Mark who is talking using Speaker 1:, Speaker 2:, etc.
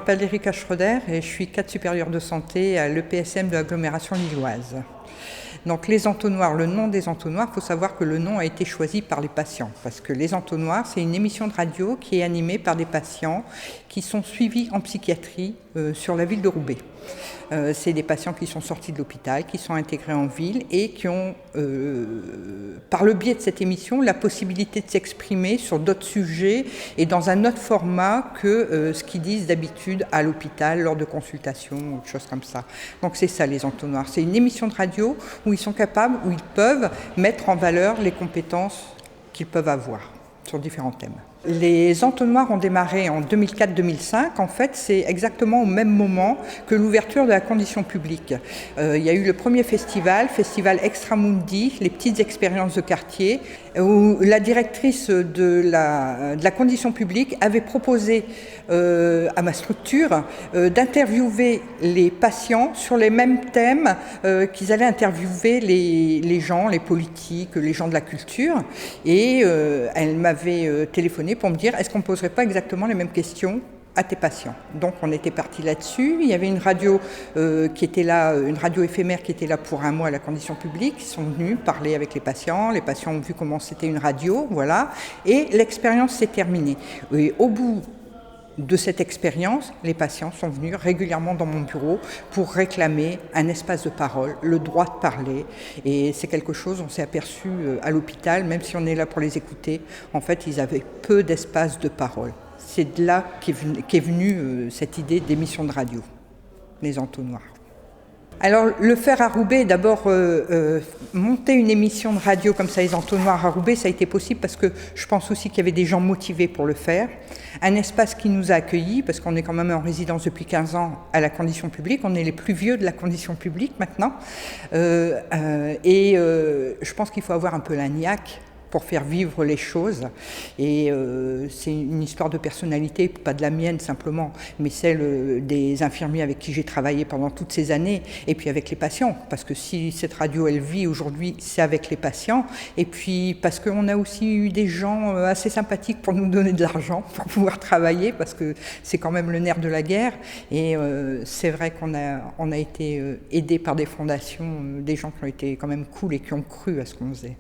Speaker 1: m'appelle Erika Schroeder et je suis cadre supérieur de santé à l'EPSM de l'agglomération lilloise. Donc les entonnoirs, le nom des entonnoirs, il faut savoir que le nom a été choisi par les patients parce que les entonnoirs, c'est une émission de radio qui est animée par des patients qui sont suivis en psychiatrie sur la ville de Roubaix. C'est des patients qui sont sortis de l'hôpital, qui sont intégrés en ville et qui ont, par le biais de cette émission, la possibilité de s'exprimer sur d'autres sujets et dans un autre format que ce qu'ils disent d'habitude à l'hôpital lors de consultations ou de choses comme ça. Donc c'est ça les entonnoirs. C'est une émission de radio où ils sont capables, où ils peuvent mettre en valeur les compétences qu'ils peuvent avoir sur différents thèmes. Les entonnoirs ont démarré en 2004-2005. En fait, c'est exactement au même moment que l'ouverture de la condition publique. Il y a eu le premier festival Extramundi, les petites expériences de quartier, où la directrice de la condition publique avait proposé à ma structure d'interviewer les patients sur les mêmes thèmes qu'ils allaient interviewer les gens, les politiques, les gens de la culture. Et elle m'avait téléphoné pour me dire est-ce qu'on ne poserait pas exactement les mêmes questions à tes patients. Donc on était parti là-dessus. Il y avait une radio qui était là, une radio éphémère qui était là pour un mois à la condition publique. Ils sont venus parler avec les patients ont vu comment c'était une radio, voilà. Et l'expérience s'est terminée. Et au bout de cette expérience, les patients sont venus régulièrement dans mon bureau pour réclamer un espace de parole, le droit de parler. Et c'est quelque chose, on s'est aperçu à l'hôpital, même si on est là pour les écouter, en fait, ils avaient peu d'espace de parole. C'est de là qu'est venue cette idée d'émission de radio, les entonnoirs. Alors, le faire à Roubaix, d'abord, monter une émission de radio comme ça, les entonnoirs à Roubaix, ça a été possible parce que je pense aussi qu'il y avait des gens motivés pour le faire. Un espace qui nous a accueillis, parce qu'on est quand même en résidence depuis 15 ans à la condition publique, on est les plus vieux de la condition publique maintenant. Je pense qu'il faut avoir un peu la niaque pour faire vivre les choses. Et c'est une histoire de personnalité, pas de la mienne simplement, mais celle des infirmiers avec qui j'ai travaillé pendant toutes ces années, et puis avec les patients, parce que si cette radio, elle vit aujourd'hui, c'est avec les patients, et puis parce qu'on a aussi eu des gens assez sympathiques pour nous donner de l'argent, pour pouvoir travailler, parce que c'est quand même le nerf de la guerre, et c'est vrai qu'on a été aidés par des fondations, des gens qui ont été quand même cool et qui ont cru à ce qu'on faisait.